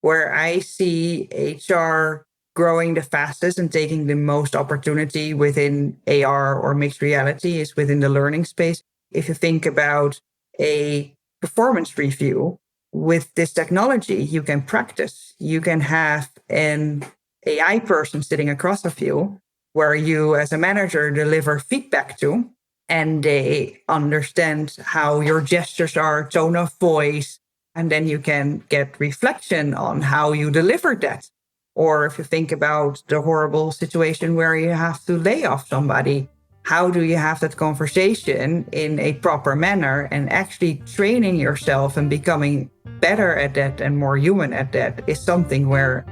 where I see HR growing the fastest and taking the most opportunity within AR or mixed reality is within the learning space. If you think about a performance review with this technology, you can practice. You can have an AI person sitting across of you where you as a manager deliver feedback to, and they understand how your gestures are, tone of voice, and then you can get reflection on how you delivered that. Or if you think about the horrible situation where you have to lay off somebody, how do you have that conversation in a proper manner, and actually training yourself and becoming better at that and more human at that is something where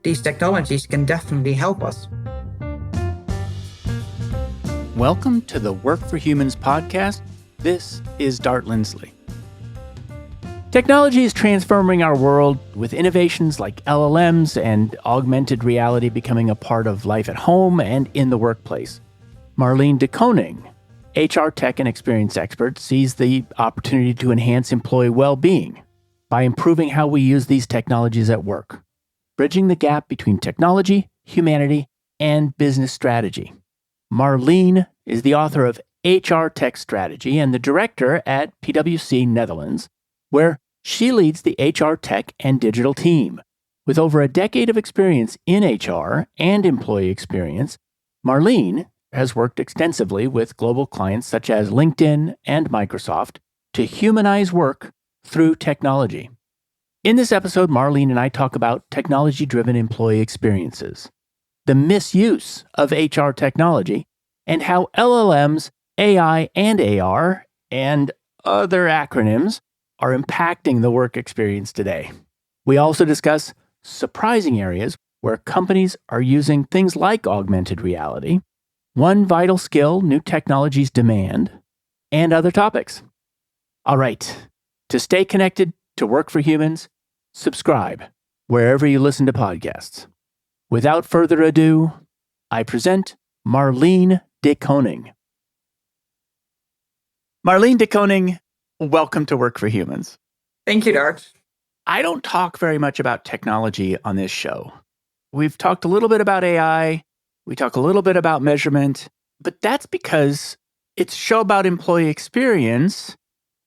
these technologies can definitely help us. Welcome to the Work for Humans podcast. This is Dart Lindsley. Technology is transforming our world with innovations like LLMs and augmented reality becoming a part of life at home and in the workplace. Marlene de Koning, HR tech and experience expert, sees the opportunity to enhance employee well-being by improving how we use these technologies at work, bridging the gap between technology, humanity, and business strategy. Marlene is the author of HR Tech Strategy and the director at PwC Netherlands, where she leads the HR tech and digital team. With over a decade of experience in HR and employee experience, Marlene has worked extensively with global clients such as LinkedIn and Microsoft to humanize work through technology. In this episode, Marlene and I talk about technology-driven employee experiences, the misuse of HR technology, and how LLMs, AI, and AR, and other acronyms are impacting the work experience today. We also discuss surprising areas where companies are using things like augmented reality, one vital skill new technologies demand, and other topics. All right, to stay connected to Work for Humans, subscribe wherever you listen to podcasts. Without further ado, I present Marlene de Koning. Marlene de Koning, welcome to Work for Humans. Thank you, Dart. I don't talk very much about technology on this show. We've talked a little bit about AI, we talk a little bit about measurement, but that's because it's a show about employee experience,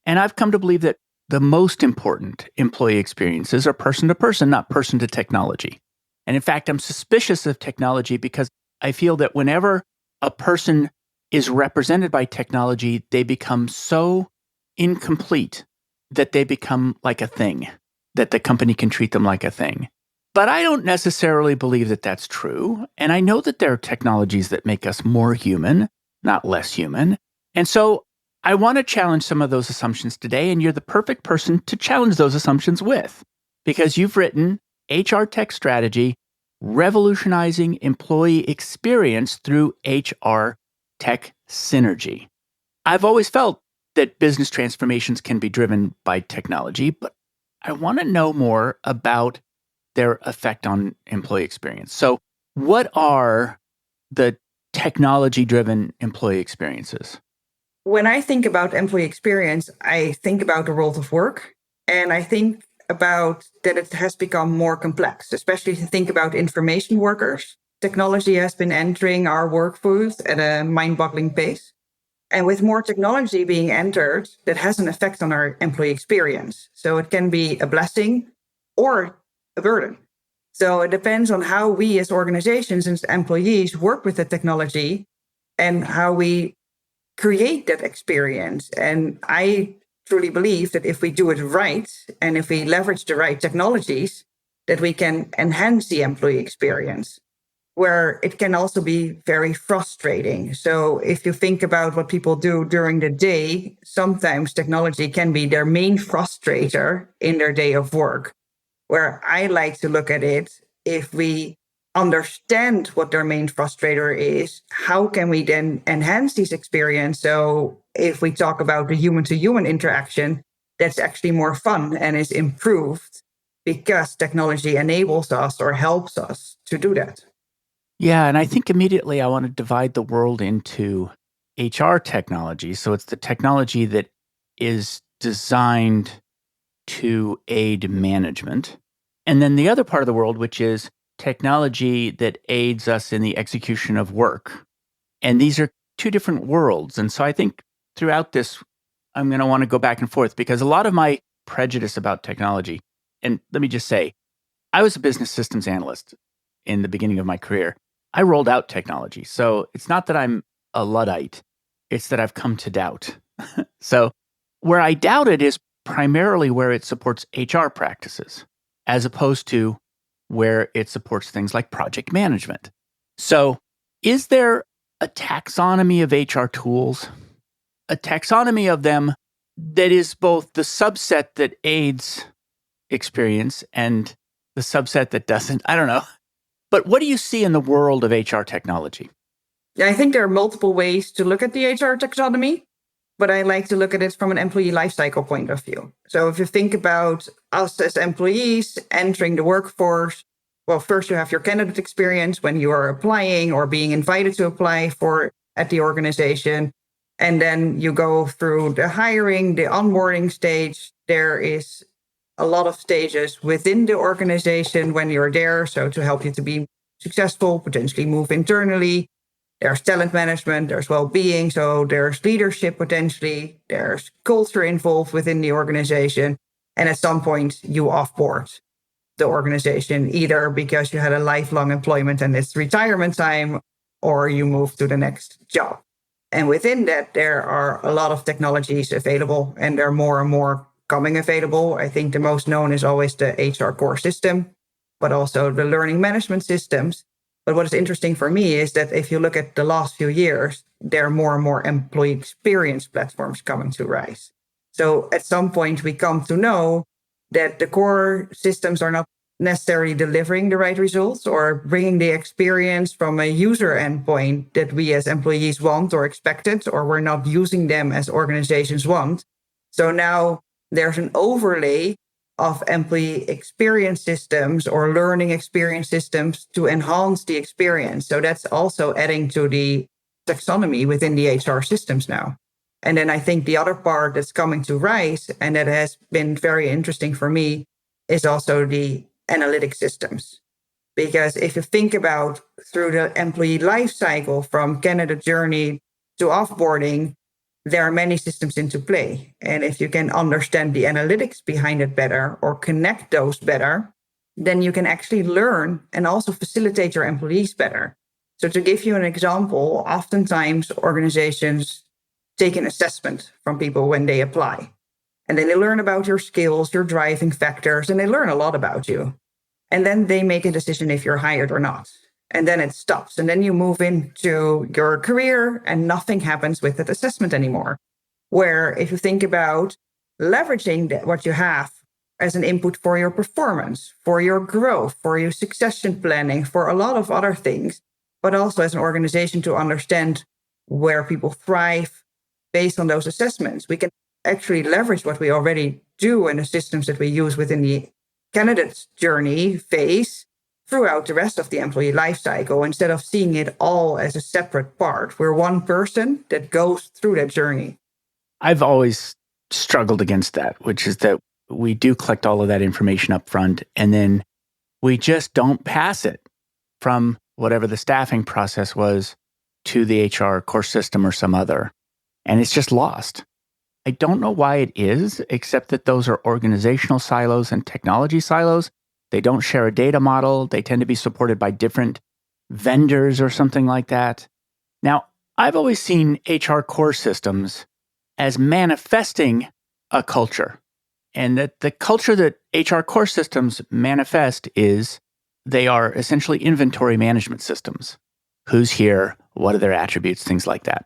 and I've come to believe that the most important employee experiences are person to person, not person to technology. And in fact, I'm suspicious of technology because I feel that whenever a person is represented by technology, they become so incomplete that they become like a thing, that the company can treat them like a thing. But I don't necessarily believe that that's true. And I know that there are technologies that make us more human, not less human. And so I want to challenge some of those assumptions today, and you're the perfect person to challenge those assumptions with, because you've written HR Tech Strategy, Revolutionizing Employee Experience through HR Tech Synergy. I've always felt that business transformations can be driven by technology, but I want to know more about their effect on employee experience. So what are the technology-driven employee experiences? When I think about employee experience, I think about the world of work, and I think about that it has become more complex, especially if you think about information workers. Technology has been entering our workforce at a mind-boggling pace. And with more technology being entered, that has an effect on our employee experience. So it can be a blessing or a burden. So it depends on how we as organizations and employees work with the technology and how we create that experience. And I truly believe that if we do it right and if we leverage the right technologies, that we can enhance the employee experience, where it can also be very frustrating. So if you think about what people do during the day, sometimes technology can be their main frustrator in their day of work, where I like to look at it, if we understand what their main frustrator is, how can we then enhance this experience? So if we talk about the human-to-human interaction, that's actually more fun and is improved because technology enables us or helps us to do that. Yeah, and I think immediately I want to divide the world into HR technology. So it's the technology that is designed to aid management. And then the other part of the world, which is technology that aids us in the execution of work. And these are two different worlds. And so I think throughout this, I'm going to want to go back and forth because a lot of my prejudice about technology, and let me just say, I was a business systems analyst in the beginning of my career. I rolled out technology. So it's not that I'm a Luddite, it's that I've come to doubt. So where I doubt it is primarily where it supports HR practices, as opposed to where it supports things like project management. So is there a taxonomy of HR tools, a taxonomy of them that is both the subset that aids experience and the subset that doesn't? I don't know. But what do you see in the world of HR technology? Yeah, I think there are multiple ways to look at the HR taxonomy, but I like to look at it from an employee lifecycle point of view. So if you think about us as employees entering the workforce, well, first you have your candidate experience when you are applying or being invited to apply for at the organization. And then you go through the hiring, the onboarding stage. There is a lot of stages within the organization when you're there. So to help you to be successful, potentially move internally. There's talent management, there's well-being, so there's leadership potentially, there's culture involved within the organization. And at some point you offboard the organization, either because you had a lifelong employment and it's retirement time, or you move to the next job. And within that, there are a lot of technologies available, and there are more and more coming available. I think the most known is always the HR core system, but also the learning management systems. But what is interesting for me is that if you look at the last few years, there are more and more employee experience platforms coming to rise. So at some point, we come to know that the core systems are not necessarily delivering the right results or bringing the experience from a user endpoint that we as employees want or expected, or we're not using them as organizations want. So now there's an overlay of employee experience systems or learning experience systems to enhance the experience. So that's also adding to the taxonomy within the HR systems now. And then I think the other part that's coming to rise, and that has been very interesting for me, is also the analytic systems. Because if you think about through the employee life cycle from candidate journey to offboarding, there are many systems into play. And if you can understand the analytics behind it better or connect those better, then you can actually learn and also facilitate your employees better. So to give you an example, oftentimes organizations take an assessment from people when they apply. And then they learn about your skills, your driving factors, and they learn a lot about you. And then they make a decision if you're hired or not. And then it stops. And then you move into your career and nothing happens with that assessment anymore. Where if you think about leveraging what you have as an input for your performance, for your growth, for your succession planning, for a lot of other things, but also as an organization to understand where people thrive based on those assessments, we can actually leverage what we already do and the systems that we use within the candidate journey phase throughout the rest of the employee lifecycle, instead of seeing it all as a separate part. We're one person that goes through that journey. I've always struggled against that, which is that we do collect all of that information up front and then we just don't pass it from whatever the staffing process was to the HR core system or some other. And it's just lost. I don't know why it is, except that those are organizational silos and technology silos. They don't share a data model. They tend to be supported by different vendors or something like that. Now, I've always seen HR core systems as manifesting a culture, and that the culture that HR core systems manifest is they are essentially inventory management systems. Who's here? What are their attributes? Things like that.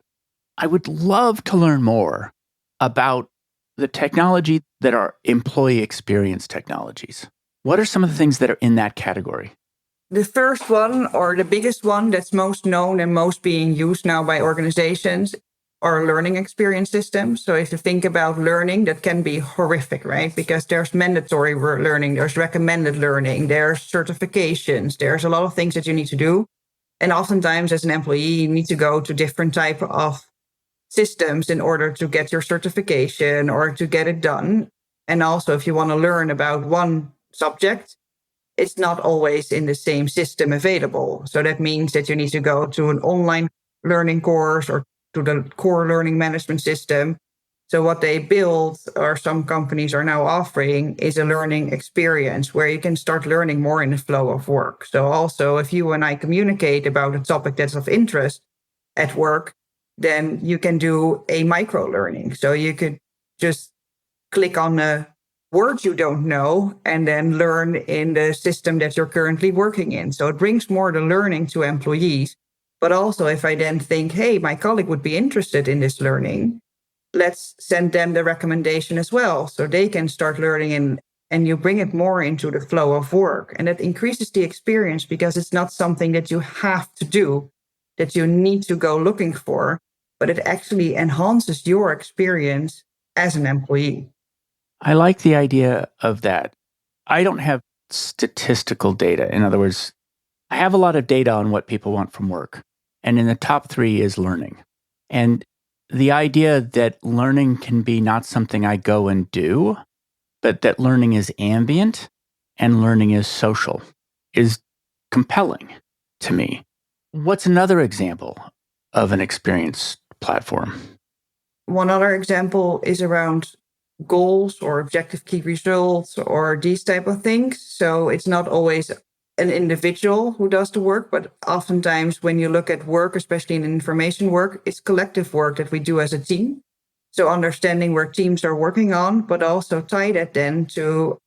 I would love to learn more about the technology that are employee experience technologies. What are some of the things that are in that category? The first one, or the biggest one that's most known and most being used now by organizations, are learning experience systems. So if you think about learning, that can be horrific, right? Because there's mandatory learning, there's recommended learning, there's certifications, there's a lot of things that you need to do. And oftentimes as an employee, you need to go to different type of systems in order to get your certification or to get it done. And also, if you want to learn about one subject, it's not always in the same system available. So that means that you need to go to an online learning course or to the core learning management system. So what they build, or some companies are now offering, is a learning experience where you can start learning more in the flow of work. So also, if you and I communicate about a topic that's of interest at work, then you can do a micro learning. So you could just click on a word you don't know and then learn in the system that you're currently working in. So it brings more the learning to employees. But also, if I then think, hey, my colleague would be interested in this learning, let's send them the recommendation as well so they can start learning, and you bring it more into the flow of work. And that increases the experience because it's not something that you have to do, that you need to go looking for, but it actually enhances your experience as an employee. I like the idea of that. I don't have statistical data. In other words, I have a lot of data on what people want from work. And in the top 3 is learning. And the idea that learning can be not something I go and do, but that learning is ambient and learning is social is compelling to me. What's another example of an experience platform? One other example is around goals or objective key results or these type of things. So it's not always an individual who does the work, but oftentimes when you look at work, especially in information work, it's collective work that we do as a team. So understanding where teams are working on, but also tie that then to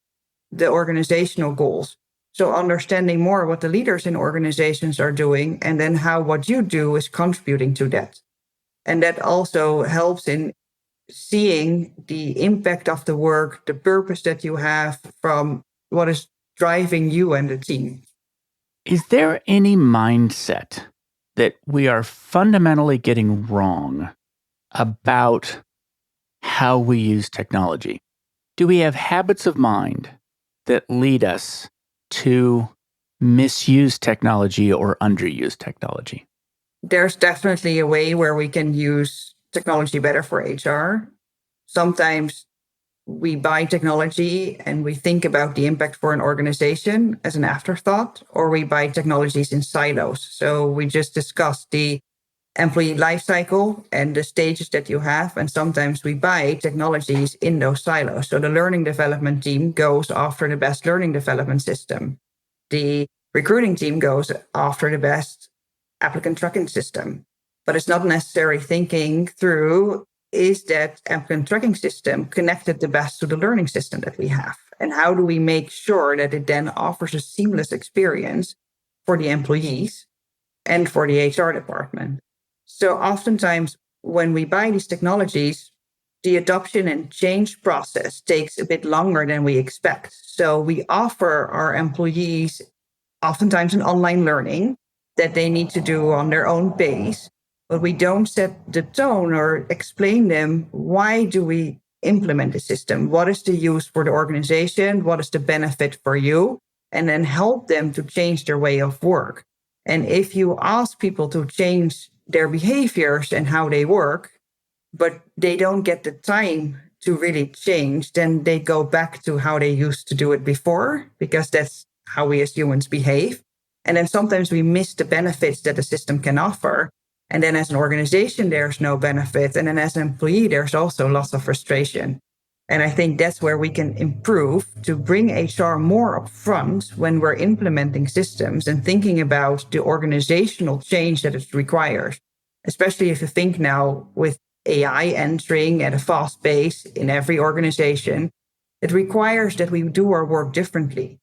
the organizational goals. So understanding more what the leaders in organizations are doing, and then how what you do is contributing to that. And that also helps in seeing the impact of the work, the purpose that you have from what is driving you and the team. Is there any mindset that we are fundamentally getting wrong about how we use technology? Do we have habits of mind that lead us to misuse technology or underuse technology? There's definitely a way where we can use technology better for HR. Sometimes we buy technology and we think about the impact for an organization as an afterthought, or we buy technologies in silos. So we just discussed the employee life cycle and the stages that you have. And sometimes we buy technologies in those silos. So the learning development team goes after the best learning development system. The recruiting team goes after the best applicant tracking system. But it's not necessarily thinking through, is that applicant tracking system connected the best to the learning system that we have? And how do we make sure that it then offers a seamless experience for the employees and for the HR department? So oftentimes when we buy these technologies, the adoption and change process takes a bit longer than we expect. So we offer our employees oftentimes an online learning that they need to do on their own pace, but we don't set the tone or explain them, why do we implement the system? What is the use for the organization? What is the benefit for you? And then help them to change their way of work. And if you ask people to change their behaviors and how they work, but they don't get the time to really change, then they go back to how they used to do it before, because that's how we as humans behave. And then sometimes we miss the benefits that the system can offer. And then as an organization, there's no benefit. And then as an employee, there's also lots of frustration. And I think that's where we can improve to bring HR more upfront when we're implementing systems and thinking about the organizational change that it requires. Especially if you think now with AI entering at a fast pace in every organization, it requires that we do our work differently.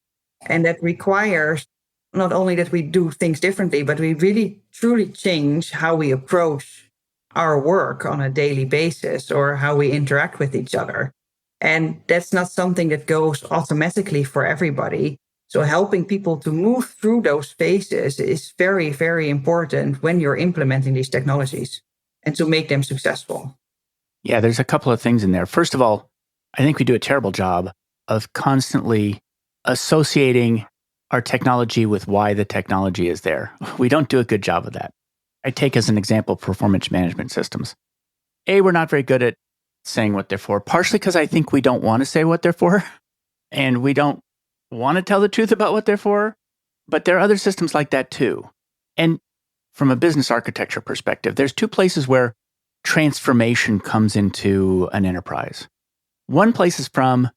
And that requires not only that we do things differently, but we really truly change how we approach our work on a daily basis or how we interact with each other. And that's not something that goes automatically for everybody. So helping people to move through those phases is very, very important when you're implementing these technologies and to make them successful. Yeah, there's a couple of things in there. First of all, I think we do a terrible job of constantly associating our technology with why the technology is there. We don't do a good job of that. I take as an example performance management systems. We're not very good at saying what they're for, partially because I think we don't want to say what they're for. And we don't want to tell the truth about what they're for, but there are other systems like that too. And from a business architecture perspective, there's two places where transformation comes into an enterprise. One place is from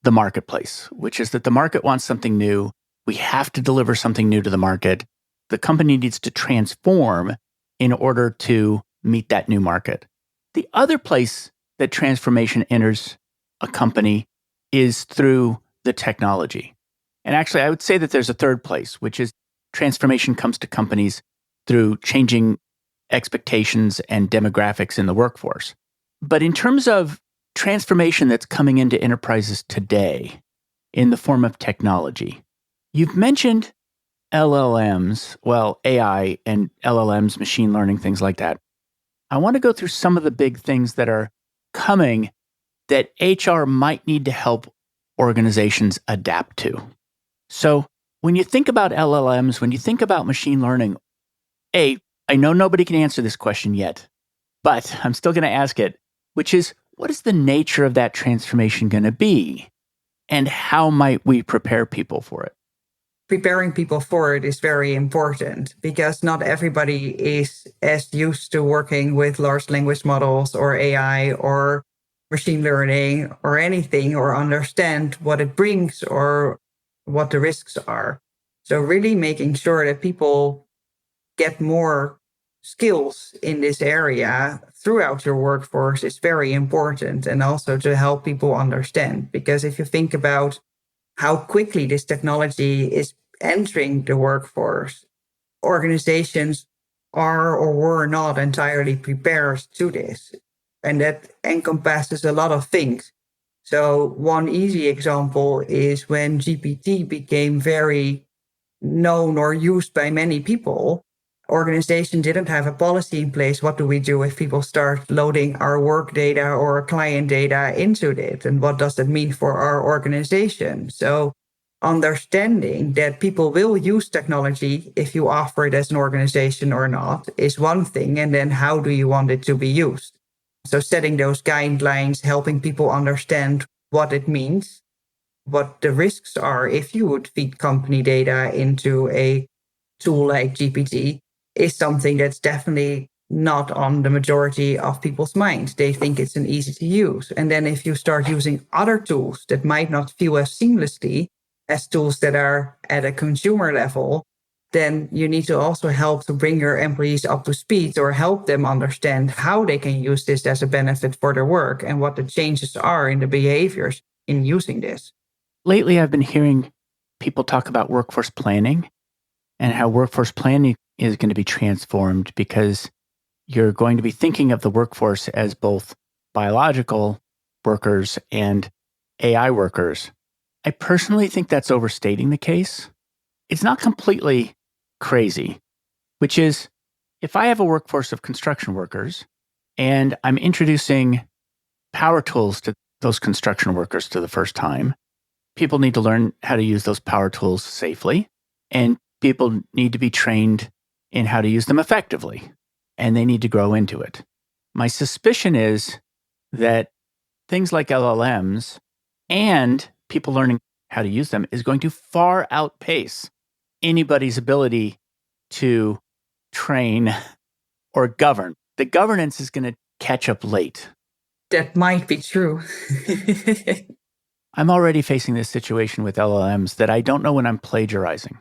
the marketplace, which is that the market wants something new. We have to deliver something new to the market. The company needs to transform in order to meet that new market. The other place that transformation enters a company is through the technology. And actually, I would say that there's a third place, which is transformation comes to companies through changing expectations and demographics in the workforce. But in terms of transformation that's coming into enterprises today in the form of technology, you've mentioned LLMs, well, AI and LLMs, machine learning, things like that. I want to go through some of the big things that are coming that HR might need to help organizations adapt to. So when you think about LLMs, when you think about machine learning, I know nobody can answer this question yet, but I'm still going to ask it, which is, what is the nature of that transformation going to be? And how might we prepare people for it? Preparing people for it is very important because not everybody is as used to working with large language models or AI or machine learning or anything, or understand what it brings or what the risks are. So really making sure that people get more skills in this area throughout your workforce is very important, and also to help people understand. Because if you think about how quickly this technology is entering the workforce, organizations are or were not entirely prepared to this. And that encompasses a lot of things. So one easy example is when GPT became very known or used by many people, organization didn't have a policy in place. What do we do if people start loading our work data or client data into it? And what does that mean for our organization? So understanding that people will use technology if you offer it as an organization or not is one thing. And then how do you want it to be used? So setting those guidelines, helping people understand what it means, what the risks are if you would feed company data into a tool like GPT, is something that's definitely not on the majority of people's minds. They think it's an easy to use. And then if you start using other tools that might not feel as seamlessly as tools that are at a consumer level, then you need to also help to bring your employees up to speed or help them understand how they can use this as a benefit for their work and what the changes are in the behaviors in using this. Lately, I've been hearing people talk about workforce planning and how workforce planning is going to be transformed because you're going to be thinking of the workforce as both biological workers and AI workers. I personally think that's overstating the case. It's not completely crazy, which is if I have a workforce of construction workers and I'm introducing power tools to those construction workers for the first time, people need to learn how to use those power tools safely, and people need to be trained in how to use them effectively, and they need to grow into it. My suspicion is that things like LLMs and people learning how to use them is going to far outpace anybody's ability to train or govern. The governance is going to catch up late. That might be true. I'm already facing this situation with LLMs that I don't know when I'm plagiarizing.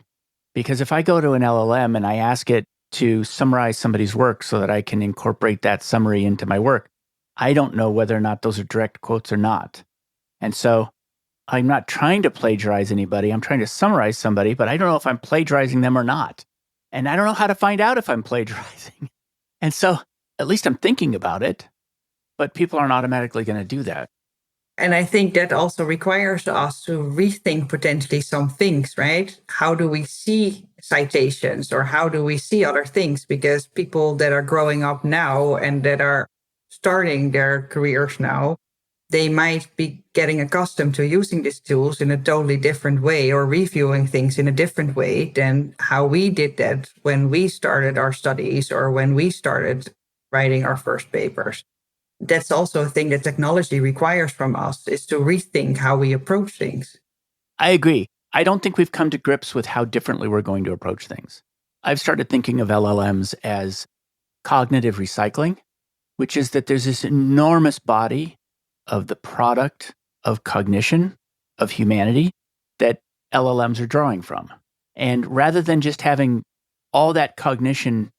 Because if I go to an LLM and I ask it to summarize somebody's work so that I can incorporate that summary into my work, I don't know whether or not those are direct quotes or not. And so I'm not trying to plagiarize anybody. I'm trying to summarize somebody, but I don't know if I'm plagiarizing them or not. And I don't know how to find out if I'm plagiarizing. And so at least I'm thinking about it, but people aren't automatically going to do that. And I think that also requires us to rethink potentially some things, right? How do we see citations or how do we see other things? Because people that are growing up now and that are starting their careers now, they might be getting accustomed to using these tools in a totally different way or reviewing things in a different way than how we did that when we started our studies or when we started writing our first papers. That's also a thing that technology requires from us, is to rethink how we approach things. I agree. I don't think we've come to grips with how differently we're going to approach things. I've started thinking of LLMs as cognitive recycling, which is that there's this enormous body of the product of cognition of humanity that LLMs are drawing from. And rather than just having all that cognition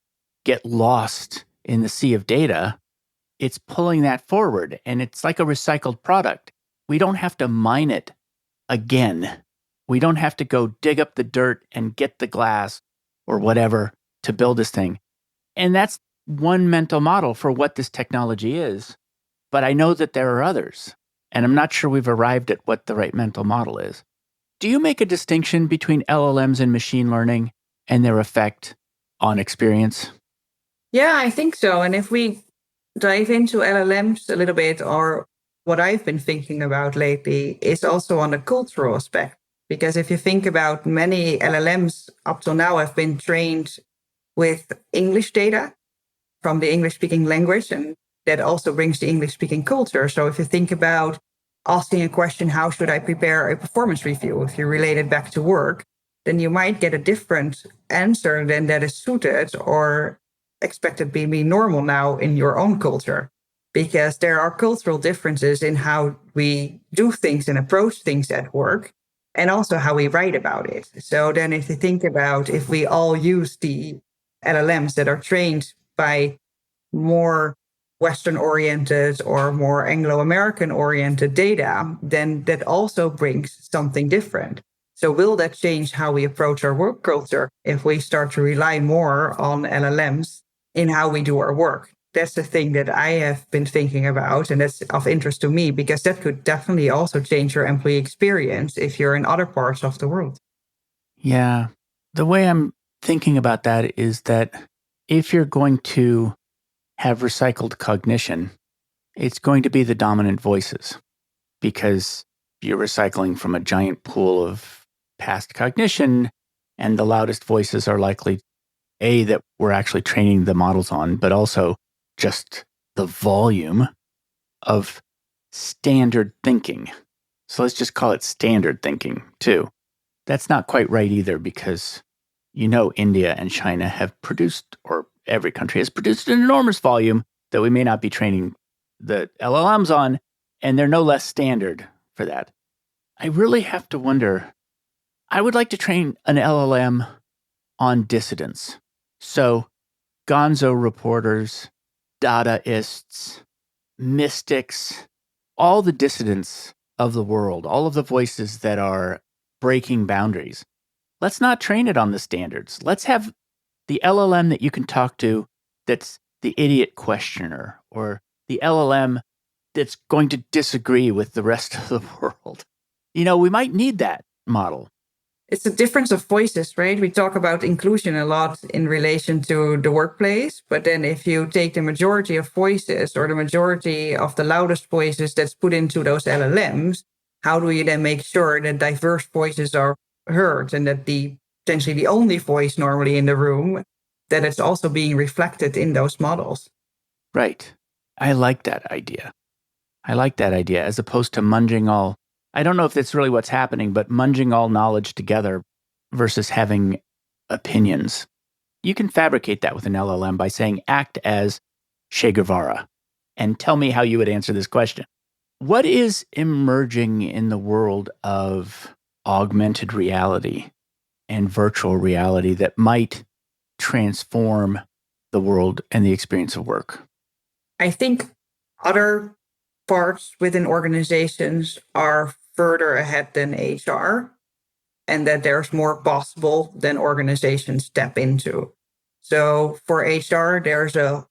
get lost in the sea of data, it's pulling that forward, and it's like a recycled product. We don't have to mine it again. We don't have to go dig up the dirt and get the glass or whatever to build this thing. And that's one mental model for what this technology is. But I know that there are others, and I'm not sure we've arrived at what the right mental model is. Do you make a distinction between LLMs and machine learning and their effect on experience? Yeah, I think so. And if we dive into LLMs a little bit, or what I've been thinking about lately is also on the cultural aspect. Because if you think about many LLMs up till now have been trained with English data from the English speaking language, and that also brings the English speaking culture. So if you think about asking a question, how should I prepare a performance review? If you relate it back to work, then you might get a different answer than that is suited or expected to be normal now in your own culture, because there are cultural differences in how we do things and approach things at work, and also how we write about it. So then if you think about if we all use the LLMs that are trained by more Western oriented or more Anglo American oriented data, then that also brings something different. So, will that change how we approach our work culture if we start to rely more on LLMs in how we do our work? That's the thing that I have been thinking about, and that's of interest to me because that could definitely also change your employee experience if you're in other parts of the world. Yeah. The way I'm thinking about that is that if you're going to have recycled cognition, it's going to be the dominant voices because you're recycling from a giant pool of past cognition, and the loudest voices are likely A, that we're actually training the models on, but also just the volume of standard thinking. So let's just call it standard thinking too. That's not quite right either because India and China have produced, or every country has produced an enormous volume that we may not be training the LLMs on, and they're no less standard for that. I really have to wonder, I would like to train an LLM on dissidents. So gonzo reporters, Dadaists, mystics, all the dissidents of the world, all of the voices that are breaking boundaries. Let's not train it on the standards. Let's have the LLM that you can talk to that's the idiot questioner, or the LLM that's going to disagree with the rest of the world. We might need that model. It's a difference of voices, right? We talk about inclusion a lot in relation to the workplace, but then if you take the majority of voices or the majority of the loudest voices that's put into those LLMs, how do you then make sure that diverse voices are heard and that the potentially the only voice normally in the room, that it's also being reflected in those models? Right. I like that idea. As opposed to munging all. I don't know if that's really what's happening, but munging all knowledge together versus having opinions. You can fabricate that with an LLM by saying, act as Che Guevara and tell me how you would answer this question. What is emerging in the world of augmented reality and virtual reality that might transform the world and the experience of work? I think other parts within organizations are further ahead than HR, and that there's more possible than organizations tap into. So for HR, there's a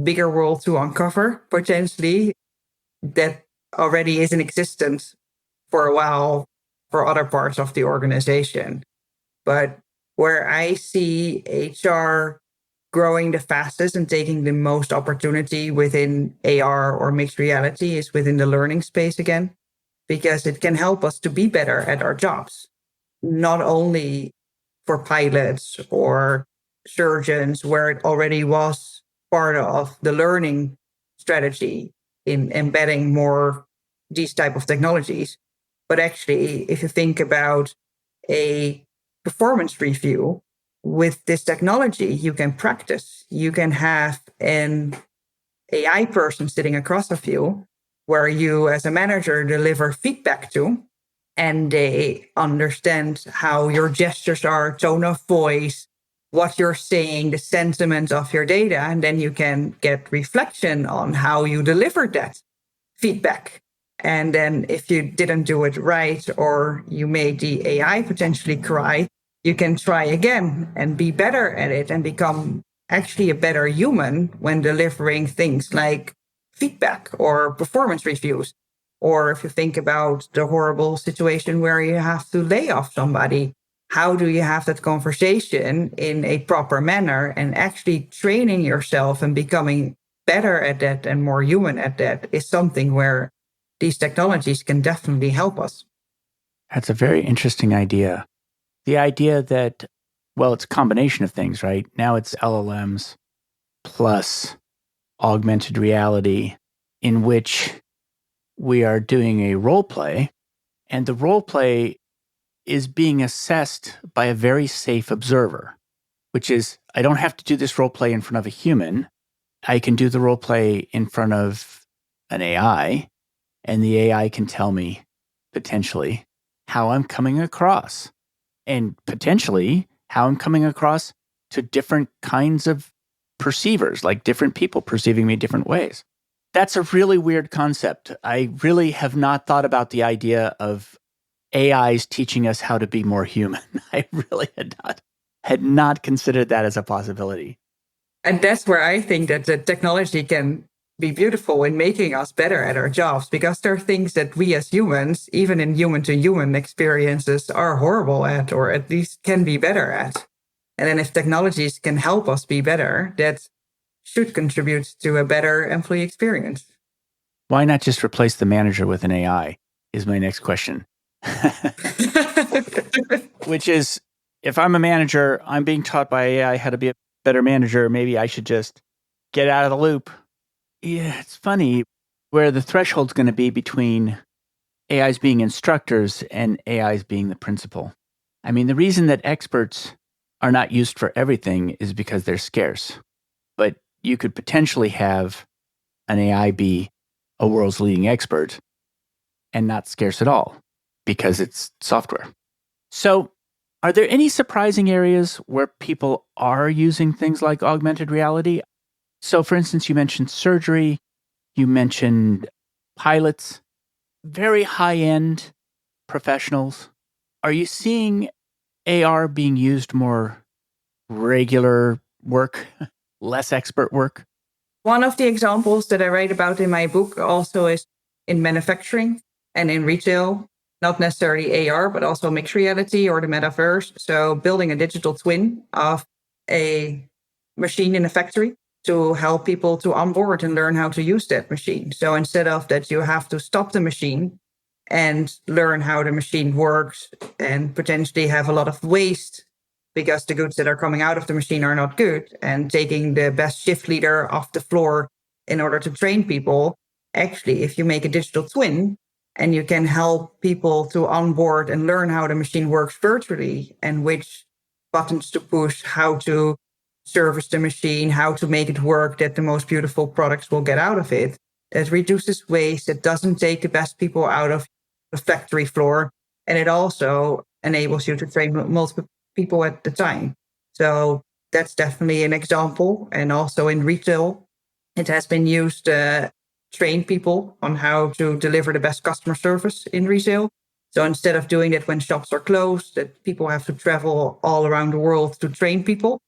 bigger world to uncover potentially that already is in existence for a while for other parts of the organization. But where I see HR growing the fastest and taking the most opportunity within AR or mixed reality is within the learning space again, because it can help us to be better at our jobs, not only for pilots or surgeons, where it already was part of the learning strategy in embedding more these type of technologies. But actually, if you think about a performance review, with this technology, you can practice. You can have an AI person sitting across of you where you, as a manager, deliver feedback to, and they understand how your gestures are, tone of voice, what you're saying, the sentiment of your data. And then you can get reflection on how you delivered that feedback. And then if you didn't do it right, or you made the AI potentially cry, you can try again and be better at it and become actually a better human when delivering things like feedback or performance reviews. Or if you think about the horrible situation where you have to lay off somebody, how do you have that conversation in a proper manner, and actually training yourself and becoming better at that and more human at that is something where these technologies can definitely help us. That's a very interesting idea. The idea that, well, it's a combination of things, right? Now it's LLMs plus augmented reality, in which we are doing a role play, and the role play is being assessed by a very safe observer, which is, I don't have to do this role play in front of a human. I can do the role play in front of an AI, and the AI can tell me potentially how I'm coming across, and potentially how I'm coming across to different kinds of perceivers, like different people perceiving me different ways. That's a really weird concept. I really have not thought about the idea of AIs teaching us how to be more human. I really had not considered that as a possibility. And that's where I think that the technology can be beautiful in making us better at our jobs, because there are things that we as humans, even in human to human experiences, are horrible at, or at least can be better at. And then if technologies can help us be better, that should contribute to a better employee experience. Why not just replace the manager with an AI is my next question. Which is, if I'm a manager, I'm being taught by AI how to be a better manager. Maybe I should just get out of the loop. Yeah, it's funny where the threshold's going to be between AIs being instructors and AIs being the principal. I mean, the reason that experts are not used for everything is because they're scarce. But you could potentially have an AI be a world's leading expert and not scarce at all because it's software. So, are there any surprising areas where people are using things like augmented reality? So, for instance, you mentioned surgery, you mentioned pilots, very high end professionals. Are you seeing AR being used more regular work, less expert work? One of the examples that I write about in my book also is in manufacturing and in retail, not necessarily AR, but also mixed reality or the metaverse. So building a digital twin of a machine in a factory to help people to onboard and learn how to use that machine. So instead of that, you have to stop the machine and learn how the machine works and potentially have a lot of waste because the goods that are coming out of the machine are not good, and taking the best shift leader off the floor in order to train people. Actually, if you make a digital twin and you can help people to onboard and learn how the machine works virtually and which buttons to push, how to service the machine, how to make it work, that the most beautiful products will get out of it. It reduces waste. It doesn't take the best people out of the factory floor. And it also enables you to train multiple people at the time. So that's definitely an example. And also in retail, it has been used to train people on how to deliver the best customer service in retail. So instead of doing it when shops are closed, that people have to travel all around the world to train people,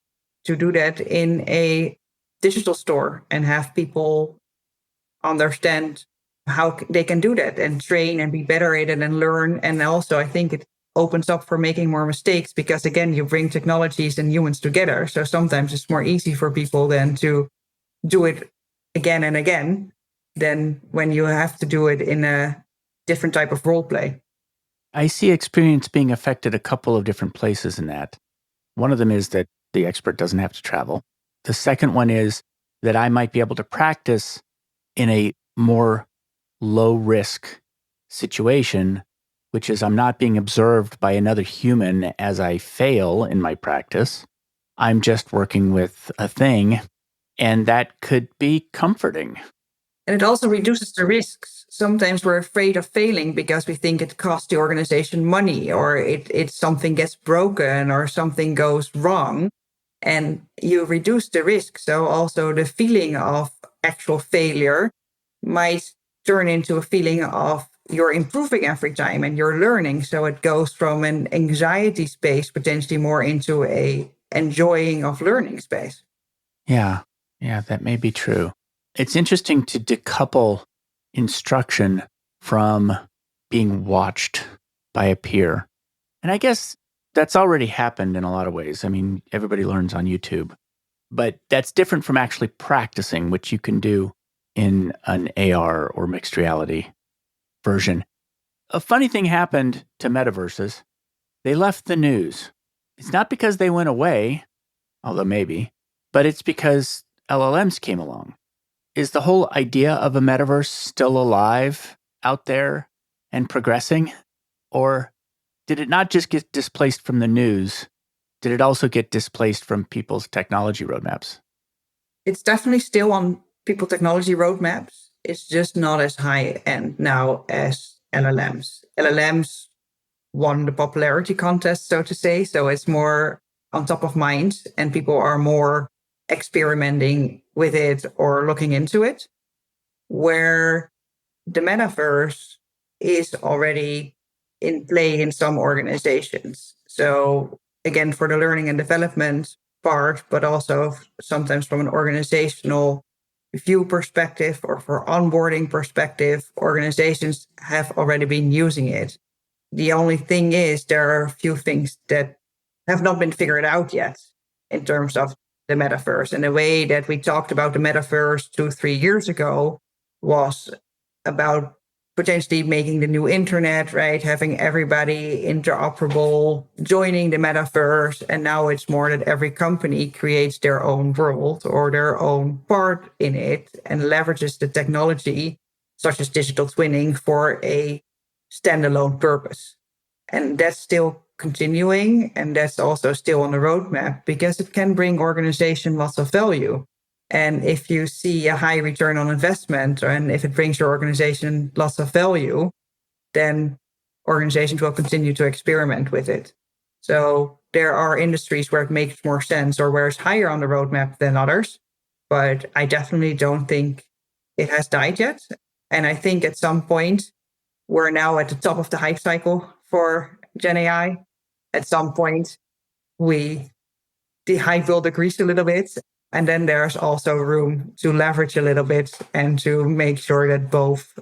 to do that in a digital store and have people understand how they can do that and train and be better at it and learn. And also, I think it opens up for making more mistakes because, again, you bring technologies and humans together. So sometimes it's more easy for people than to do it again and again than when you have to do it in a different type of role play. I see experience being affected a couple of different places in that. One of them is that the expert doesn't have to travel. The second one is that I might be able to practice in a more low risk situation which is I'm not being observed by another human as I fail in my practice. I'm just working with a thing, and that could be comforting. And it also reduces the risks. Sometimes we're afraid of failing because we think it costs the organization money, or it something gets broken or something goes wrong. And you reduce the risk. So also the feeling of actual failure might turn into a feeling of you're improving every time and you're learning. So it goes from an anxiety space potentially more into a enjoying of learning space. Yeah, yeah, that may be true. It's interesting to decouple instruction from being watched by a peer. And I guess that's already happened in a lot of ways. I mean, everybody learns on YouTube, but that's different from actually practicing, which you can do in an AR or mixed reality version. A funny thing happened to metaverses. They left the news. It's not because they went away, although maybe, but it's because LLMs came along. Is the whole idea of a metaverse still alive out there and progressing? Or did it not just get displaced from the news? Did it also get displaced from people's technology roadmaps? It's definitely still on people technology roadmaps. It's just not as high end now as LLMs. LLMs won the popularity contest, so to say. So it's more on top of mind and people are more experimenting with it or looking into it. Where the metaverse is already in play in some organizations. So again, for the learning and development part, but also sometimes from an organizational view perspective or for onboarding perspective, organizations have already been using it. The only thing is there are a few things that have not been figured out yet in terms of the metaverse. And the way that we talked about the metaverse 2, 3 years ago was about potentially making the new internet, right? Having everybody interoperable, joining the metaverse. And now it's more that every company creates their own world or their own part in it and leverages the technology, such as digital twinning, for a standalone purpose. And that's still continuing. And that's also still on the roadmap because it can bring organization lots of value. And if you see a high return on investment and if it brings your organization lots of value, then organizations will continue to experiment with it. So there are industries where it makes more sense or where it's higher on the roadmap than others. But I definitely don't think it has died yet. And I think at some point, we're now at the top of the hype cycle for Gen AI. At some point, the hype will decrease a little bit. And then there's also room to leverage a little bit and to make sure that both,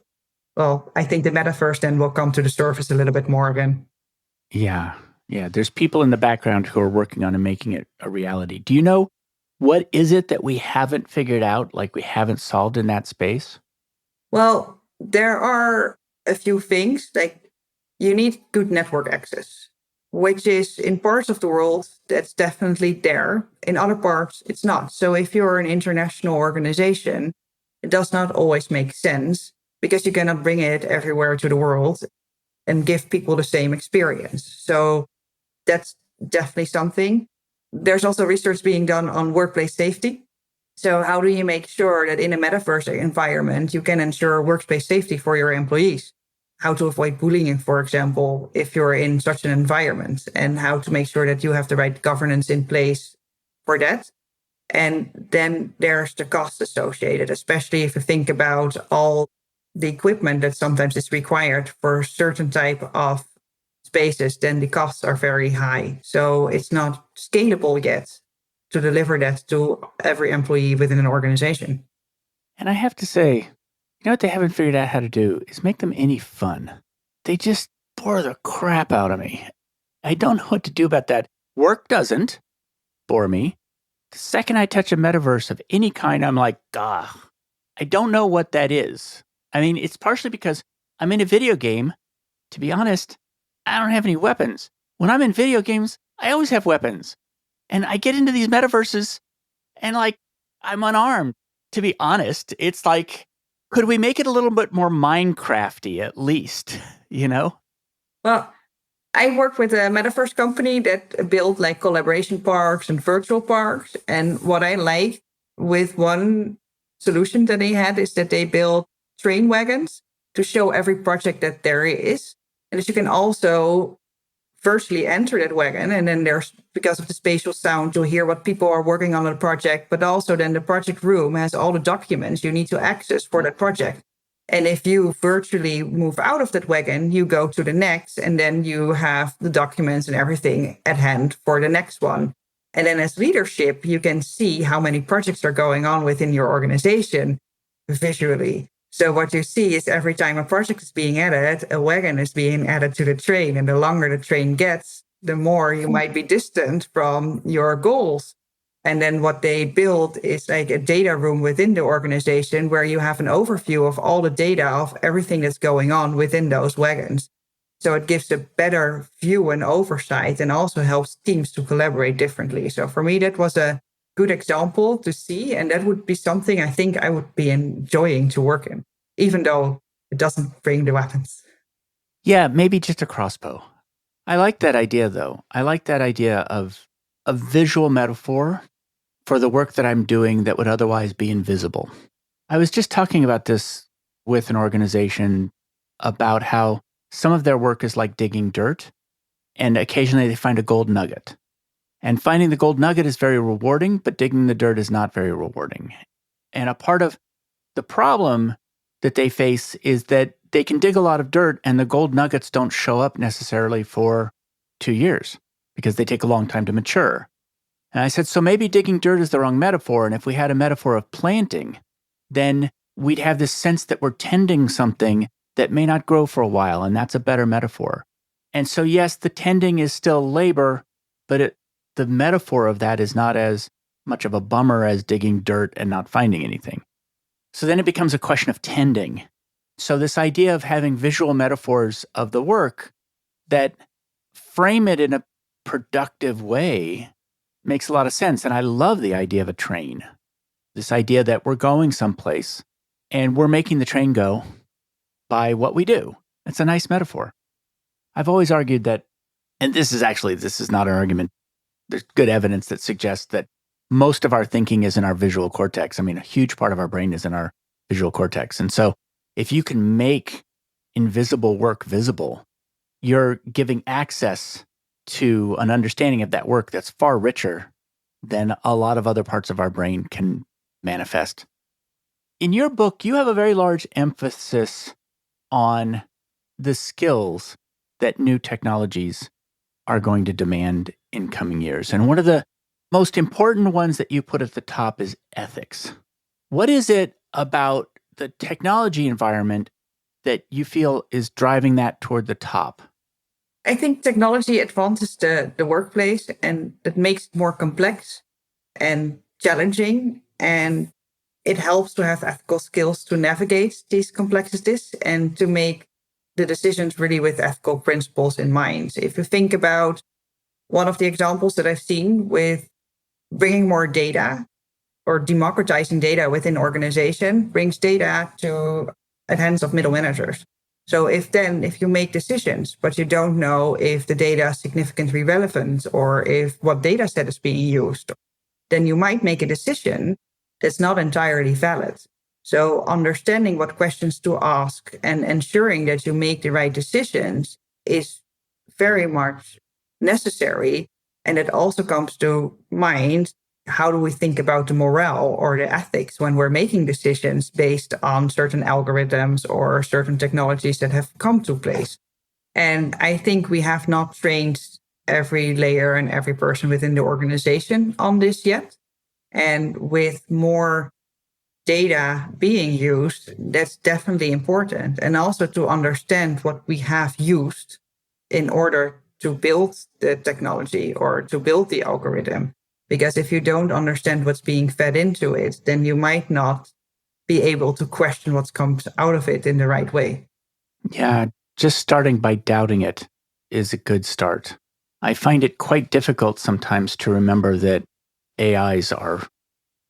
well, I think the metaverse then will come to the surface a little bit more again. Yeah. Yeah. There's people in the background who are working on and making it a reality. Do you know what is it that we haven't figured out, like we haven't solved in that space? Well, there are a few things like you need good network access, which is in parts of the world that's definitely there. In other parts, it's not. So if you're an international organization, it does not always make sense because you cannot bring it everywhere to the world and give people the same experience. So that's definitely something. There's also research being done on workplace safety. So how do you make sure that in a metaverse environment, you can ensure workplace safety for your employees? How to avoid bullying, for example, if you're in such an environment, and how to make sure that you have the right governance in place for that. And then there's the cost associated, especially if you think about all the equipment that sometimes is required for a certain type of spaces, then the costs are very high. So it's not scalable yet to deliver that to every employee within an organization. And I have to say, you know what they haven't figured out how to do is make them any fun. They just bore the crap out of me. I don't know what to do about that. Work doesn't bore me. The second I touch a metaverse of any kind, I'm like, ah, I don't know what that is. I mean, it's partially because I'm in a video game. To be honest, I don't have any weapons. When I'm in video games, I always have weapons. And I get into these metaverses and like I'm unarmed. To be honest, it's like, could we make it a little bit more Minecrafty at least? You know? Well, I work with a metaverse company that built like collaboration parks and virtual parks. And what I like with one solution that they had is that they built train wagons to show every project that there is. And that you can also virtually enter that wagon. And then there's, because of the spatial sound, you'll hear what people are working on the project, but also then the project room has all the documents you need to access for that project. And if you virtually move out of that wagon, you go to the next, and then you have the documents and everything at hand for the next one. And then as leadership, you can see how many projects are going on within your organization visually. So what you see is every time a project is being added, a wagon is being added to the train. And the longer the train gets, the more you might be distant from your goals. And then what they build is like a data room within the organization where you have an overview of all the data of everything that's going on within those wagons. So it gives a better view and oversight and also helps teams to collaborate differently. So for me, that was a good example to see. And that would be something I think I would be enjoying to work in, even though it doesn't bring the weapons. Yeah, maybe just a crossbow. I like that idea, though. I like that idea of a visual metaphor for the work that I'm doing that would otherwise be invisible. I was just talking about this with an organization about how some of their work is like digging dirt, and occasionally they find a gold nugget. And finding the gold nugget is very rewarding, but digging the dirt is not very rewarding. And a part of the problem that they face is that they can dig a lot of dirt and the gold nuggets don't show up necessarily for 2 years because they take a long time to mature. And I said, so maybe digging dirt is the wrong metaphor. And if we had a metaphor of planting, then we'd have this sense that we're tending something that may not grow for a while. And that's a better metaphor. And so, yes, the tending is still labor, but the metaphor of that is not as much of a bummer as digging dirt and not finding anything. So then it becomes a question of tending. So this idea of having visual metaphors of the work that frame it in a productive way makes a lot of sense. And I love the idea of a train. This idea that we're going someplace and we're making the train go by what we do. It's a nice metaphor. I've always argued that, and this is not an argument. There's good evidence that suggests that most of our thinking is in our visual cortex. I mean, a huge part of our brain is in our visual cortex. And so if you can make invisible work visible, you're giving access to an understanding of that work that's far richer than a lot of other parts of our brain can manifest. In your book, you have a very large emphasis on the skills that new technologies are going to demand in coming years. And one of the most important ones that you put at the top is ethics. What is it about the technology environment that you feel is driving that toward the top? I think technology advances the workplace and that makes it more complex and challenging. And it helps to have ethical skills to navigate these complexities and to make the decisions really with ethical principles in mind. If you think about one of the examples that I've seen with bringing more data or democratizing data within organization brings data to the hands of middle managers. So if you make decisions, but you don't know if the data is significantly relevant or if what data set is being used, then you might make a decision that's not entirely valid. So understanding what questions to ask and ensuring that you make the right decisions is very much necessary. And it also comes to mind, how do we think about the morale or the ethics when we're making decisions based on certain algorithms or certain technologies that have come to place? And I think we have not trained every layer and every person within the organization on this yet. And with more data being used, that's definitely important. And also to understand what we have used in order to build the technology or to build the algorithm. Because if you don't understand what's being fed into it, then you might not be able to question what comes out of it in the right way. Yeah, just starting by doubting it is a good start. I find it quite difficult sometimes to remember that AIs are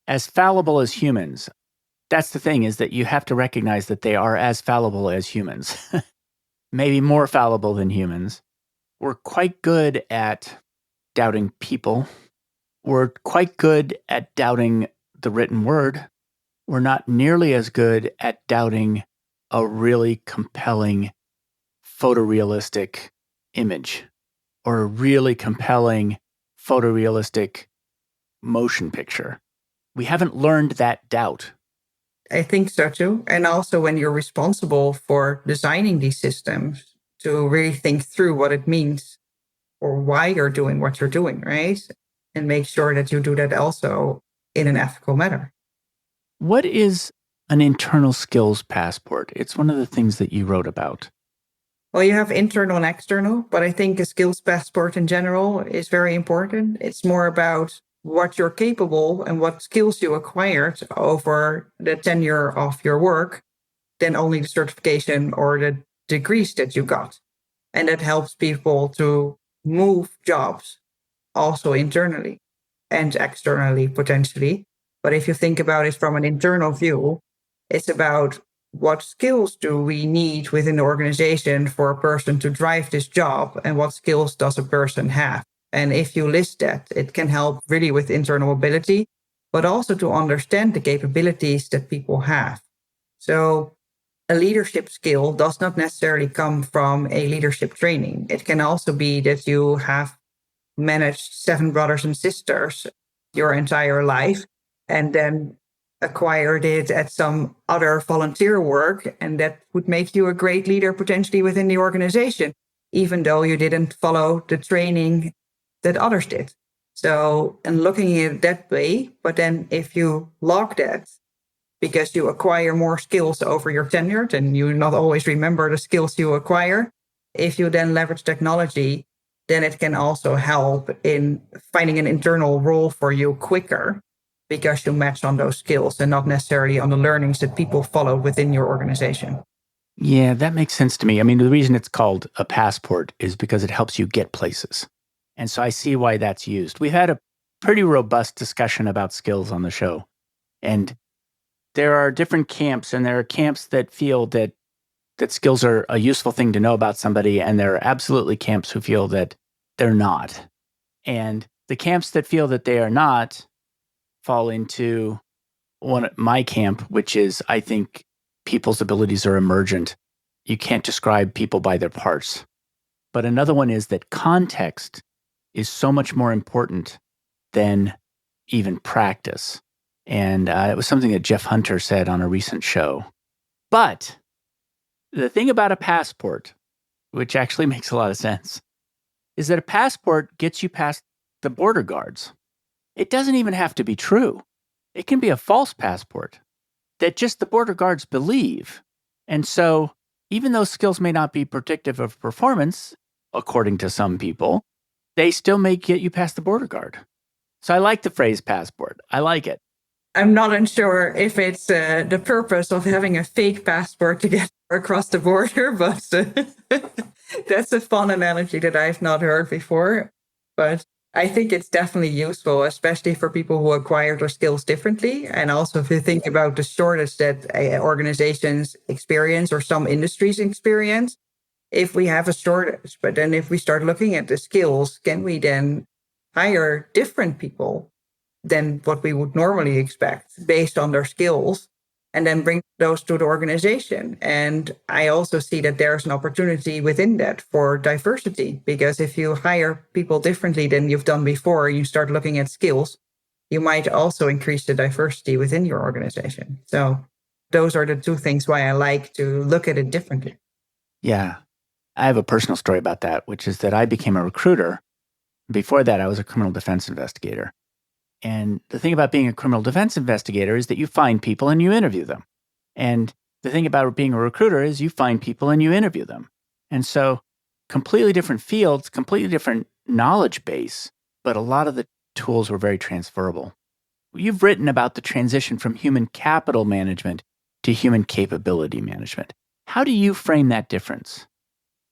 as fallible as humans. That's the thing, is that you have to recognize that they are as fallible as humans. maybe more fallible than humans. We're quite good at doubting people. We're quite good at doubting the written word. We're not nearly as good at doubting a really compelling photorealistic image or a really compelling photorealistic motion picture. We haven't learned that doubt. I think so too. And also, when you're responsible for designing these systems, to really think through what it means or why you're doing what you're doing, right? And make sure that you do that also in an ethical manner. What is an internal skills passport? It's one of the things that you wrote about. Well, you have internal and external, but I think a skills passport in general is very important. It's more about what you're capable and what skills you acquired over the tenure of your work than only the certification or the degrees that you got. And that helps people to move jobs also internally and externally potentially. But if you think about it from an internal view, it's about what skills do we need within the organization for a person to drive this job and what skills does a person have. And if you list that, it can help really with internal mobility, but also to understand the capabilities that people have. So a leadership skill does not necessarily come from a leadership training. It can also be that you have managed 7 brothers and sisters your entire life and then acquired it at some other volunteer work. And that would make you a great leader potentially within the organization, even though you didn't follow the training that others did. So, and looking at it that way, but then if you log that because you acquire more skills over your tenure and you not always remember the skills you acquire, if you then leverage technology, then it can also help in finding an internal role for you quicker because you match on those skills and not necessarily on the learnings that people follow within your organization. Yeah, that makes sense to me. I mean, the reason it's called a passport is because it helps you get places. And so I see why that's used. We've had a pretty robust discussion about skills on the show. And there are different camps, and there are camps that feel that skills are a useful thing to know about somebody, and there are absolutely camps who feel that they're not. And the camps that feel that they are not fall into my camp, which is I think people's abilities are emergent. You can't describe people by their parts. But another one is that context is so much more important than even practice. And it was something that Jeff Hunter said on a recent show. But the thing about a passport, which actually makes a lot of sense, is that a passport gets you past the border guards. It doesn't even have to be true. It can be a false passport that just the border guards believe. And so, even though skills may not be predictive of performance, according to some people, they still may get you past the border guard. So I like the phrase passport. I like it. I'm not unsure if it's the purpose of having a fake passport to get across the border, but that's a fun analogy that I've not heard before. But I think it's definitely useful, especially for people who acquire their skills differently. And also, if you think about the shortage that organizations experience or some industries experience, if we have a shortage, but then if we start looking at the skills, can we then hire different people than what we would normally expect based on their skills and then bring those to the organization? And I also see that there's an opportunity within that for diversity, because if you hire people differently than you've done before, you start looking at skills, you might also increase the diversity within your organization. So those are the two things why I like to look at it differently. Yeah. I have a personal story about that, which is that I became a recruiter. Before that, I was a criminal defense investigator. And the thing about being a criminal defense investigator is that you find people and you interview them. And the thing about being a recruiter is you find people and you interview them. And so completely different fields, completely different knowledge base, but a lot of the tools were very transferable. You've written about the transition from human capital management to human capability management. How do you frame that difference?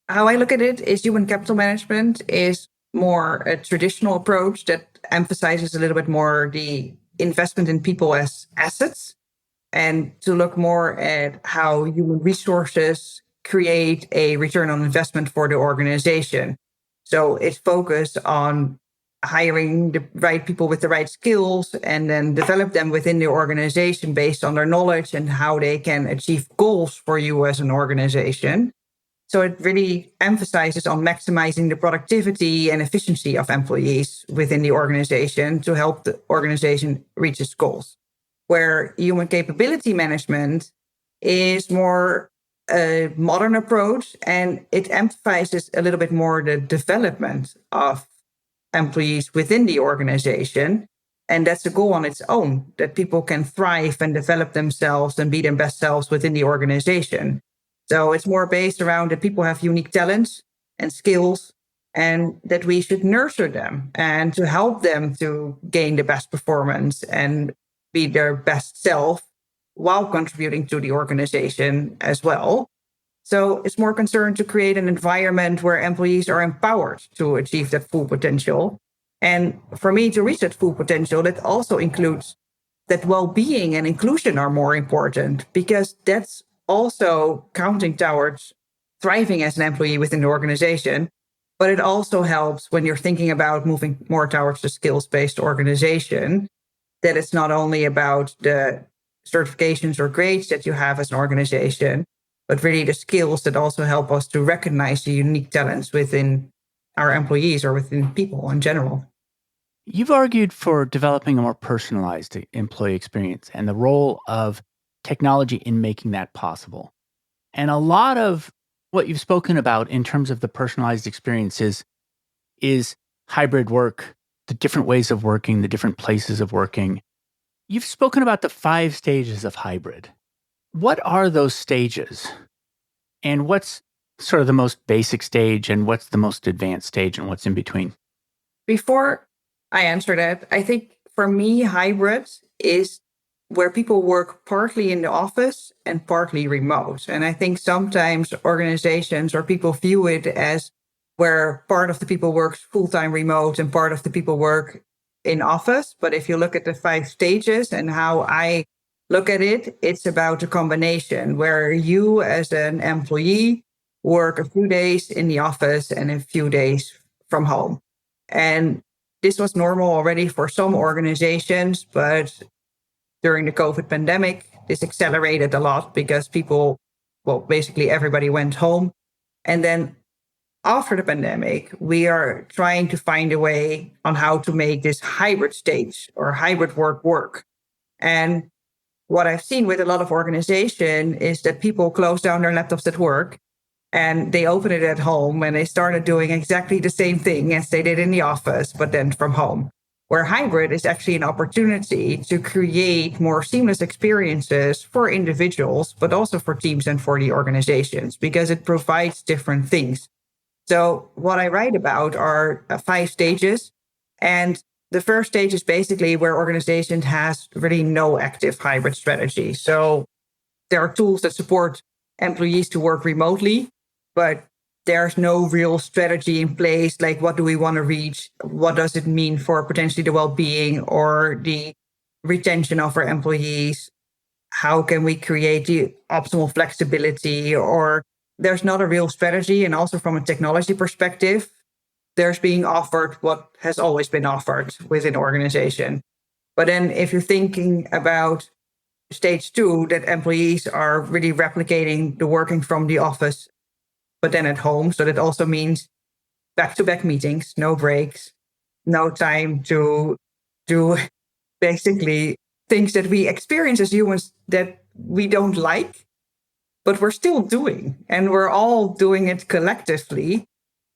How I look at it is human capital management is more a traditional approach that emphasizes a little bit more the investment in people as assets and to look more at how human resources create a return on investment for the organization. So it's focused on hiring the right people with the right skills and then develop them within the organization based on their knowledge and how they can achieve goals for you as an organization. So it really emphasizes on maximizing the productivity and efficiency of employees within the organization to help the organization reach its goals. Where human capability management is more a modern approach and it emphasizes a little bit more the development of employees within the organization. And that's a goal on its own, that people can thrive and develop themselves and be their best selves within the organization. So it's more based around that people have unique talents and skills and that we should nurture them and to help them to gain the best performance and be their best self while contributing to the organization as well. So it's more concerned to create an environment where employees are empowered to achieve that full potential. And for me to reach that full potential, that also includes that well-being and inclusion are more important because that's also counting towards thriving as an employee within the organization. But it also helps when you're thinking about moving more towards the skills-based organization, that it's not only about the certifications or grades that you have as an organization, but really the skills that also help us to recognize the unique talents within our employees or within people in general. You've argued for developing a more personalized employee experience and the role of technology in making that possible. And a lot of what you've spoken about in terms of the personalized experiences is hybrid work, the different ways of working, the different places of working. You've spoken about the 5 stages of hybrid. What are those stages? And what's sort of the most basic stage and what's the most advanced stage and what's in between? Before I answer that, I think for me, hybrid is where people work partly in the office and partly remote. And I think sometimes organizations or people view it as where part of the people works full-time remote and part of the people work in office. But if you look at the 5 stages and how I look at it, it's about a combination where you as an employee work a few days in the office and a few days from home. And this was normal already for some organizations, but during the COVID pandemic, this accelerated a lot because people, well, basically everybody went home. And then after the pandemic, we are trying to find a way on how to make this hybrid stage or hybrid work. And what I've seen with a lot of organization is that people close down their laptops at work and they open it at home and they started doing exactly the same thing as they did in the office, but then from home. Where hybrid is actually an opportunity to create more seamless experiences for individuals, but also for teams and for the organizations, because it provides different things. So what I write about are 5 stages. And the first stage is basically where organization has really no active hybrid strategy. So there are tools that support employees to work remotely, but there's no real strategy in place. Like, what do we want to reach? What does it mean for potentially the well-being or the retention of our employees? How can we create the optimal flexibility? Or there's not a real strategy. And also from a technology perspective, there's being offered what has always been offered within an organization. But then if you're thinking about stage 2, that employees are really replicating the working from the office, but then at home. So that also means back-to-back meetings, no breaks, no time to do basically things that we experience as humans that we don't like, but we're still doing. And we're all doing it collectively.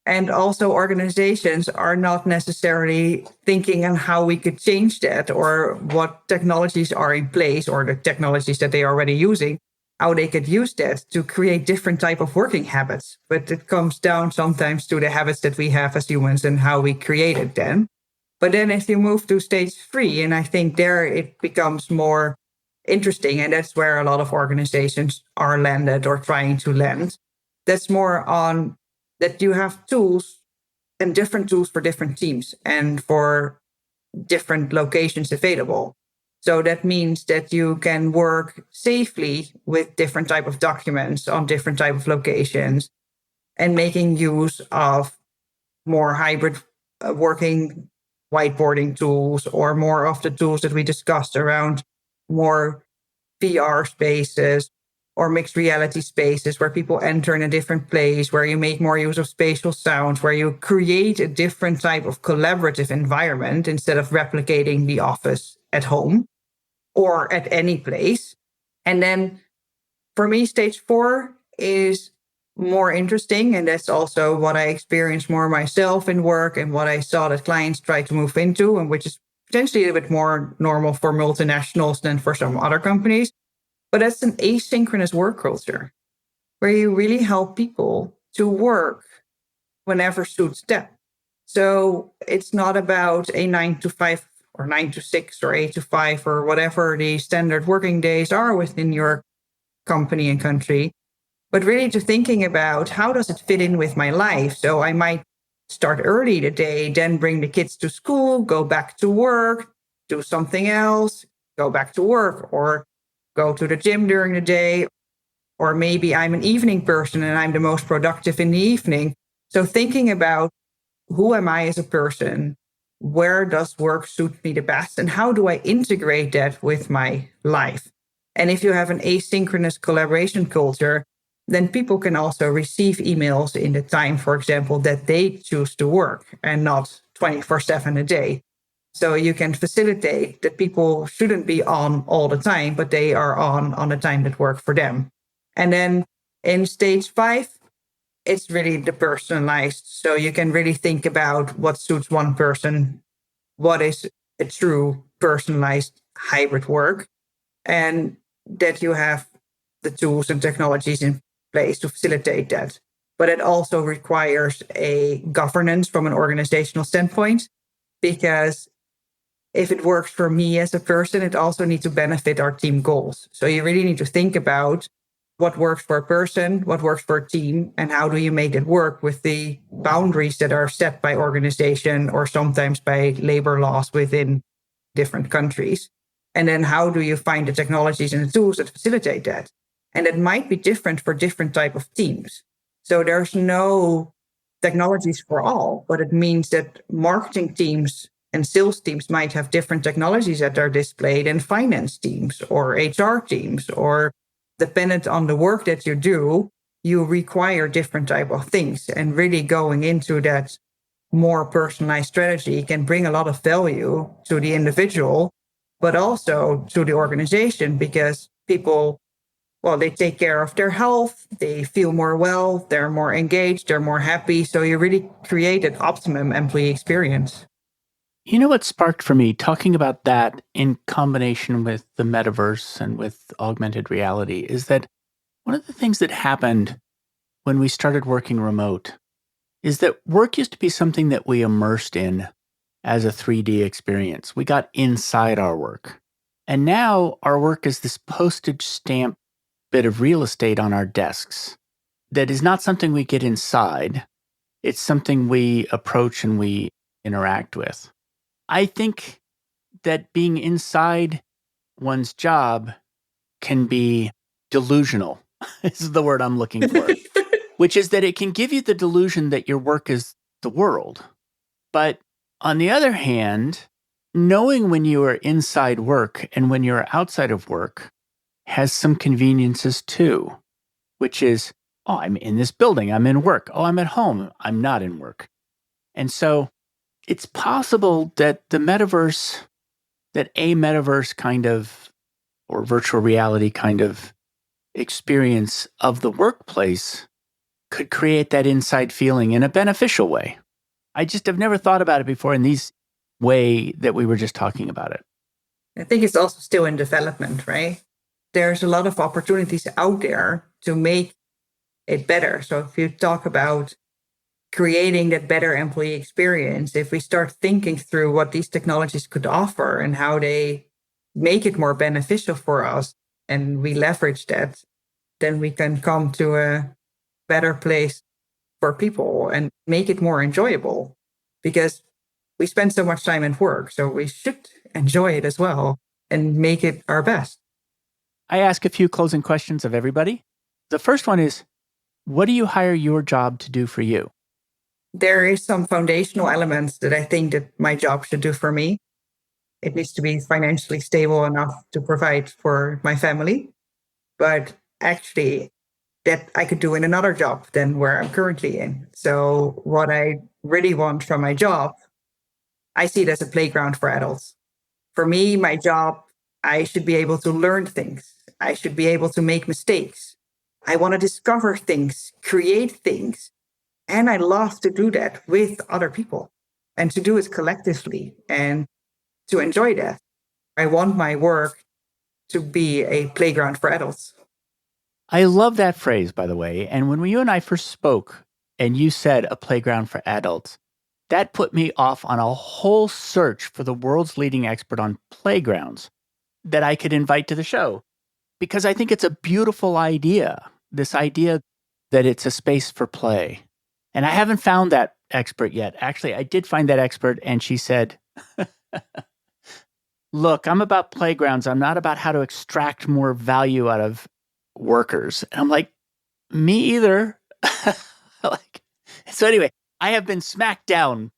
And also organizations are not necessarily thinking on how we could change that or what technologies are in place or the technologies that they are already using, how they could use that to create different type of working habits. But it comes down sometimes to the habits that we have as humans and how we created them. But then if you move to stage 3, and I think there it becomes more interesting, and that's where a lot of organizations are landed or trying to land. That's more on that you have tools and different tools for different teams and for different locations available. So that means that you can work safely with different type of documents on different type of locations and making use of more hybrid working whiteboarding tools or more of the tools that we discussed around more VR spaces or mixed reality spaces where people enter in a different place, where you make more use of spatial sounds, where you create a different type of collaborative environment instead of replicating the office at home or at any place. And then for me, stage 4 is more interesting. And that's also what I experienced more myself in work and what I saw that clients try to move into, and which is potentially a bit more normal for multinationals than for some other companies. But that's an asynchronous work culture where you really help people to work whenever suits them. So it's not about a 9 to 5 or 9 to 6 or 8 to 5 or whatever the standard working days are within your company and country, but really to thinking about how does it fit in with my life. So I might start early the day, then bring the kids to school, go back to work, do something else, go back to work, or go to the gym during the day. Or maybe I'm an evening person and I'm the most productive in the evening. So thinking about who am I as a person? Where does work suit me the best? And how do I integrate that with my life? And if you have an asynchronous collaboration culture, then people can also receive emails in the time, for example, that they choose to work and not 24/7 a day. So you can facilitate that people shouldn't be on all the time, but they are on the time that works for them. And then in stage 5, it's really the personalized. So you can really think about what suits one person, what is a true personalized hybrid work, and that you have the tools and technologies in place to facilitate that. But it also requires a governance from an organizational standpoint, because if it works for me as a person, it also needs to benefit our team goals. So you really need to think about what works for a person, what works for a team, and how do you make it work with the boundaries that are set by organization or sometimes by labor laws within different countries. And then how do you find the technologies and the tools that facilitate that? And it might be different for different type of teams. So there's no technologies for all, but it means that marketing teams and sales teams might have different technologies that are displayed in finance teams or HR teams, or dependent on the work that you do, you require different type of things. And really going into that more personalized strategy can bring a lot of value to the individual, but also to the organization, because people, well, they take care of their health, they feel more well, they're more engaged, they're more happy. So you really create an optimum employee experience. You know what sparked for me talking about that in combination with the metaverse and with augmented reality is that one of the things that happened when we started working remote is that work used to be something that we immersed in as a 3D experience. We got inside our work. And now our work is this postage stamp bit of real estate on our desks that is not something we get inside. It's something we approach and we interact with. I think that being inside one's job can be delusional. This is the word I'm looking for, which is that it can give you the delusion that your work is the world. But on the other hand, knowing when you are inside work and when you're outside of work has some conveniences too, which is, oh, I'm in this building, I'm in work. Oh, I'm at home, I'm not in work. And so it's possible that a metaverse kind of, or virtual reality kind of experience of the workplace could create that inside feeling in a beneficial way. I just have never thought about it before in these way that we were just talking about it. I think it's also still in development, right? There's a lot of opportunities out there to make it better. So if you talk about creating that better employee experience, if we start thinking through what these technologies could offer and how they make it more beneficial for us, and we leverage that, then we can come to a better place for people and make it more enjoyable, because we spend so much time at work. So we should enjoy it as well. and make it our best. I ask a few closing questions of everybody. The first one is, what do you hire your job to do for you? There is some foundational elements that I think that my job should do for me. It needs to be financially stable enough to provide for my family, but actually that I could do in another job than where I'm currently in. So what I really want from my job, I see it as a playground for adults. For me, my job, I should be able to learn things. I should be able to make mistakes. I want to discover things, create things. And I love to do that with other people and to do it collectively and to enjoy that. I want my work to be a playground for adults. I love that phrase, by the way. And when you and I first spoke and you said a playground for adults, that put me off on a whole search for the world's leading expert on playgrounds that I could invite to the show. Because I think it's a beautiful idea, this idea that it's a space for play. And I haven't found that expert yet. Actually, I did find that expert, and she said, look, I'm about playgrounds. I'm not about how to extract more value out of workers. And I'm like, me either. So anyway, I have been smacked down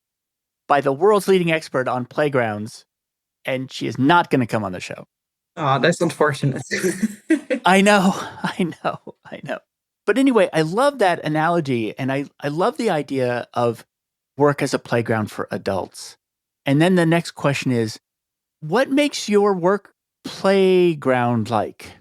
by the world's leading expert on playgrounds, and she is not going to come on the show. Oh, that's unfortunate. I know. But anyway, I love that analogy, and I love the idea of work as a playground for adults. And then the next question is, what makes your work playground like?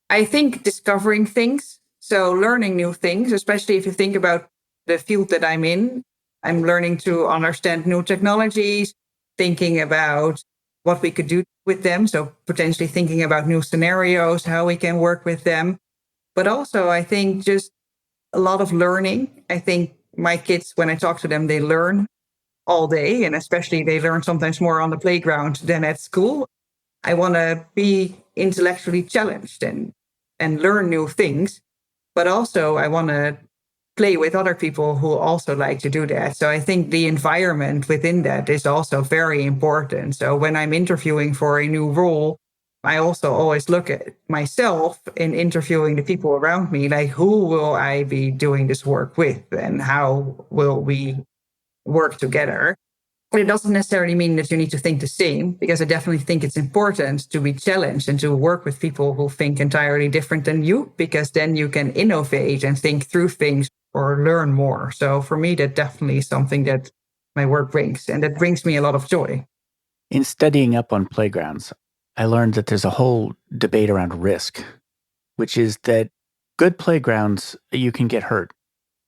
I think discovering things, so learning new things, especially if you think about the field that I'm in. I'm learning to understand new technologies, thinking about what we could do with them. So potentially thinking about new scenarios, how we can work with them. But also, I think just a lot of learning. I think my kids, when I talk to them, they learn all day, and especially they learn sometimes more on the playground than at school. I want to be intellectually challenged and learn new things, but also I want to play with other people who also like to do that. So I think the environment within that is also very important. So when I'm interviewing for a new role, I also always look at myself in interviewing the people around me, like who will I be doing this work with and how will we work together? But it doesn't necessarily mean that you need to think the same, because I definitely think it's important to be challenged and to work with people who think entirely different than you, because then you can innovate and think through things or learn more. So for me, that definitely is something that my work brings, and that brings me a lot of joy. In studying up on playgrounds, I learned that there's a whole debate around risk, which is that good playgrounds, you can get hurt.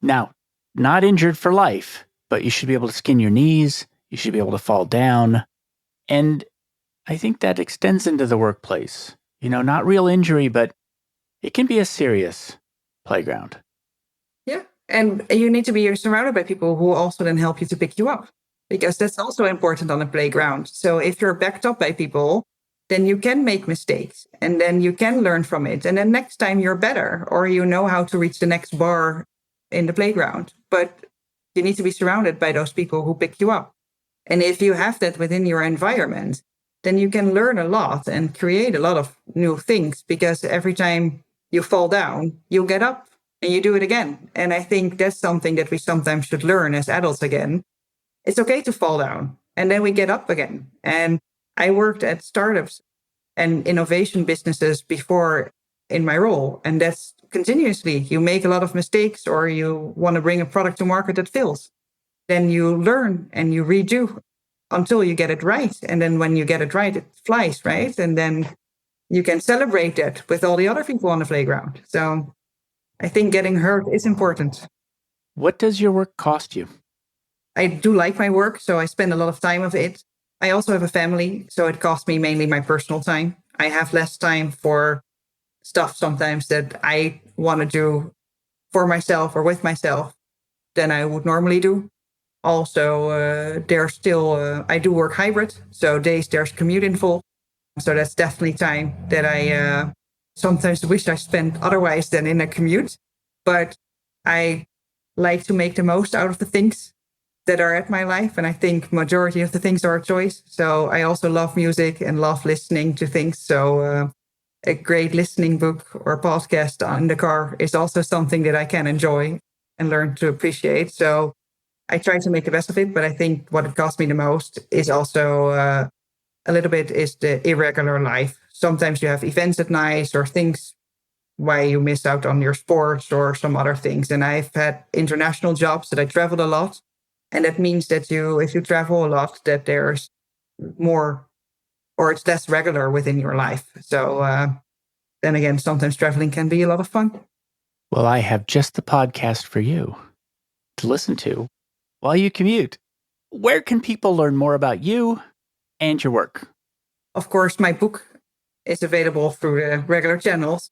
Now, not injured for life, but you should be able to skin your knees. You should be able to fall down. And I think that extends into the workplace. Not real injury, but it can be a serious playground. Yeah. And you need to be surrounded by people who also then help you to pick you up, because that's also important on a playground. So if you're backed up by people, then you can make mistakes and then you can learn from it. And then next time you're better, or you know how to reach the next bar in the playground. But you need to be surrounded by those people who pick you up. And if you have that within your environment, then you can learn a lot and create a lot of new things, because every time you fall down, you get up and you do it again. And I think that's something that we sometimes should learn as adults again. It's okay to fall down and then we get up again. And I worked at startups and innovation businesses before in my role. And that's continuously, you make a lot of mistakes or you want to bring a product to market that fails. Then you learn and you redo until you get it right. And then when you get it right, it flies, right? And then you can celebrate that with all the other people on the playground. So I think getting hurt is important. What does your work cost you? I do like my work, so I spend a lot of time of it. I also have a family, so it costs me mainly my personal time. I have less time for stuff sometimes that I want to do for myself or with myself than I would normally do. Also, I do work hybrid. So days there's commute involved. So that's definitely time that I sometimes wish I spent otherwise than in a commute. But I like to make the most out of the things that are at my life. And I think majority of the things are a choice. So I also love music and love listening to things. So a great listening book or podcast in the car is also something that I can enjoy and learn to appreciate. So I try to make the best of it. But I think what it costs me the most is also a little bit is the irregular life. Sometimes you have events at night or things why you miss out on your sports or some other things. And I've had international jobs that I traveled a lot. And that means that if you travel a lot, that there's more or it's less regular within your life. So then again, sometimes traveling can be a lot of fun. Well, I have just the podcast for you to listen to while you commute. Where can people learn more about you and your work? Of course, my book is available through the regular channels.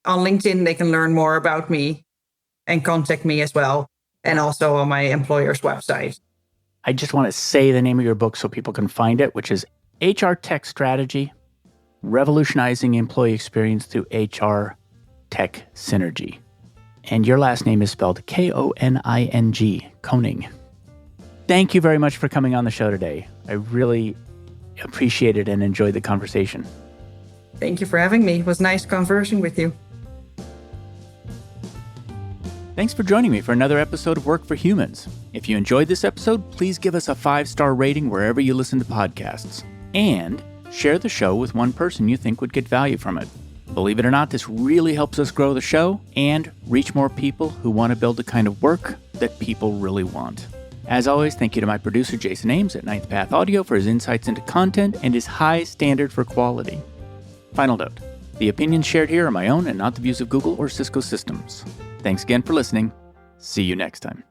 On LinkedIn, they can learn more about me and contact me as well. And also on my employer's website. I just want to say the name of your book so people can find it, which is HR Tech Strategy, Revolutionizing Employee Experience Through HR Tech Synergy. And your last name is spelled Koning, Koning. Thank you very much for coming on the show today. I really appreciated and enjoyed the conversation. Thank you for having me. It was nice conversing with you. Thanks for joining me for another episode of Work for Humans. If you enjoyed this episode, please give us a 5-star rating wherever you listen to podcasts. And share the show with one person you think would get value from it. Believe it or not, this really helps us grow the show and reach more people who want to build the kind of work that people really want. As always, thank you to my producer, Jason Ames at Ninth Path Audio for his insights into content and his high standard for quality. Final note, the opinions shared here are my own and not the views of Google or Cisco Systems. Thanks again for listening. See you next time.